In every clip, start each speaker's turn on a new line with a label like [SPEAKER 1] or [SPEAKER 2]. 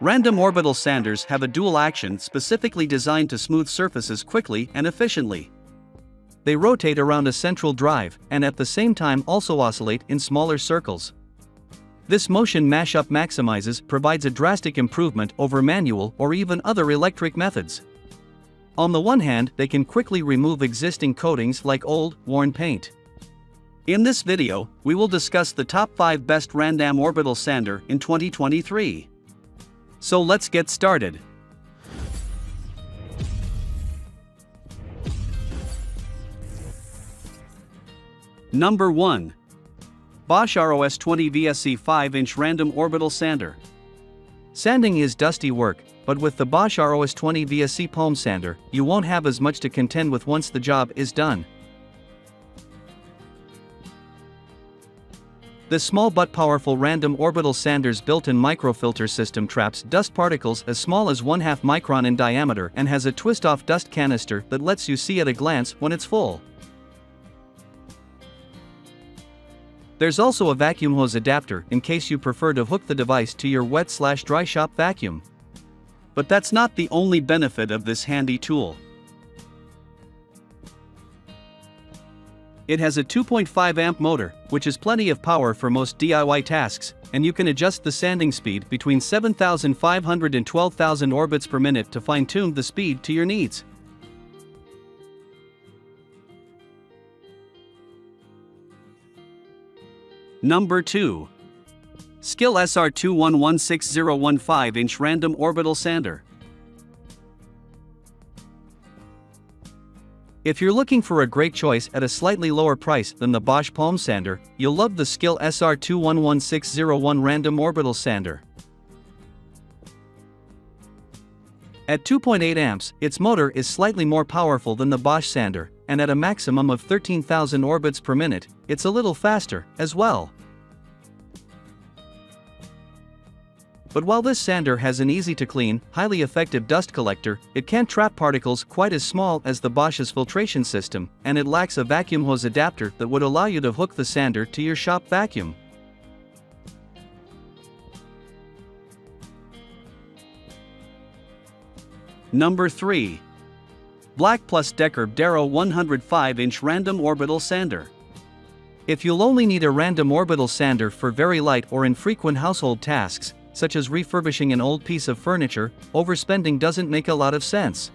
[SPEAKER 1] Random orbital sanders have a dual action specifically designed to smooth surfaces quickly and efficiently. They rotate around a central drive and at the same time also oscillate in smaller circles. This motion mashup provides a drastic improvement over manual or even other electric methods. On the one hand, they can quickly remove existing coatings like old, worn paint. In this video, we will discuss the top 5 best random orbital sander in 2023. So let's get started. Number 1. BOSCH ROS20 VSC 5-inch Random Orbital Sander. Sanding is dusty work, but with the BOSCH ROS20 VSC Palm Sander, you won't have as much to contend with once the job is done. This small but powerful random orbital sander's built-in microfilter system traps dust particles as small as 1/2 micron in diameter and has a twist-off dust canister that lets you see at a glance when it's full. There's also a vacuum hose adapter in case you prefer to hook the device to your wet/dry shop vacuum. But that's not the only benefit of this handy tool. It has a 2.5 amp motor, which is plenty of power for most DIY tasks, and you can adjust the sanding speed between 7,500 and 12,000 orbits per minute to fine-tune the speed to your needs. Number 2. SKIL SR211601 5-inch Random Orbital Sander. If you're looking for a great choice at a slightly lower price than the BOSCH Palm Sander, you'll love the SKIL SR211601 Random Orbital Sander. At 2.8 amps, its motor is slightly more powerful than the BOSCH sander, and at a maximum of 13,000 orbits per minute, it's a little faster, as well. But while this sander has an easy-to-clean, highly effective dust collector, it can't trap particles quite as small as the BOSCH's filtration system, and it lacks a vacuum hose adapter that would allow you to hook the sander to your shop vacuum. Number 3. BLACK+DECKER Darrow 105-inch Random Orbital Sander. If you'll only need a random orbital sander for very light or infrequent household tasks, such as refurbishing an old piece of furniture, overspending doesn't make a lot of sense.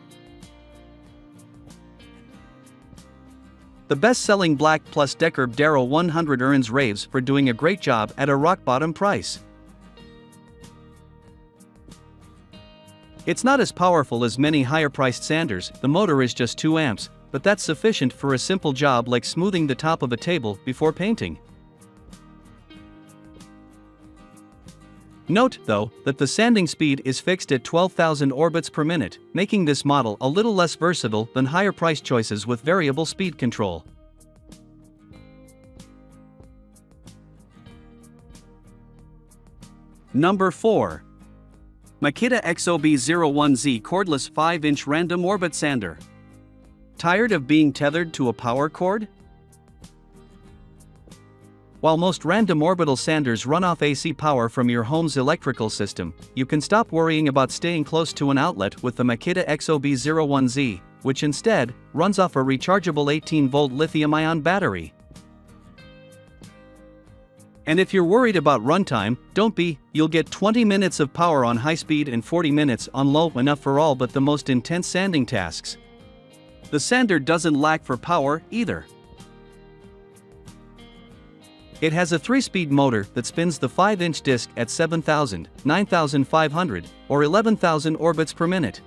[SPEAKER 1] The best-selling BLACK+DECKER Darrow 100 earns raves for doing a great job at a rock-bottom price. It's not as powerful as many higher-priced sanders, the motor is just 2 amps, but that's sufficient for a simple job like smoothing the top of a table before painting. Note, though, that the sanding speed is fixed at 12,000 orbits per minute, making this model a little less versatile than higher-priced choices with variable speed control. Number 4. Makita XOB01Z Cordless 5-inch Random Orbit Sander. Tired of being tethered to a power cord? While most random orbital sanders run off AC power from your home's electrical system, you can stop worrying about staying close to an outlet with the Makita XOB01Z, which instead runs off a rechargeable 18-volt lithium-ion battery. And if you're worried about runtime, don't be, you'll get 20 minutes of power on high speed and 40 minutes on low, enough for all but the most intense sanding tasks. The sander doesn't lack for power, either. It has a 3-speed motor that spins the 5-inch disc at 7,000, 9,500, or 11,000 orbits per minute.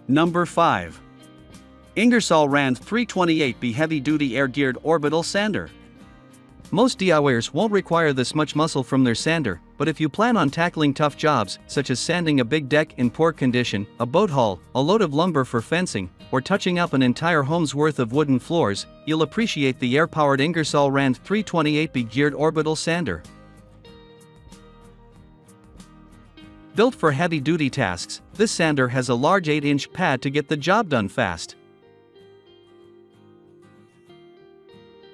[SPEAKER 1] Number 5. Ingersoll Rand 328B Heavy-Duty Air-Geared Orbital Sander. Most DIYers won't require this much muscle from their sander, but if you plan on tackling tough jobs, such as sanding a big deck in poor condition, a boat hull, a load of lumber for fencing, or touching up an entire home's worth of wooden floors, you'll appreciate the air-powered Ingersoll Rand 328B Geared Orbital Sander. Built for heavy-duty tasks, this sander has a large 8-inch pad to get the job done fast.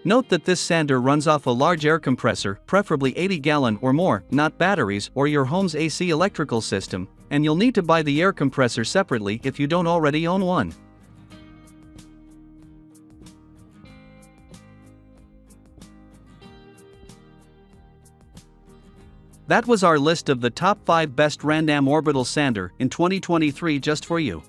[SPEAKER 1] Note that this sander runs off a large air compressor, preferably 80-gallon or more, not batteries or your home's AC electrical system, and you'll need to buy the air compressor separately if you don't already own one. That was our list of the top 5 best Rand Orbital sander in 2023 just for you.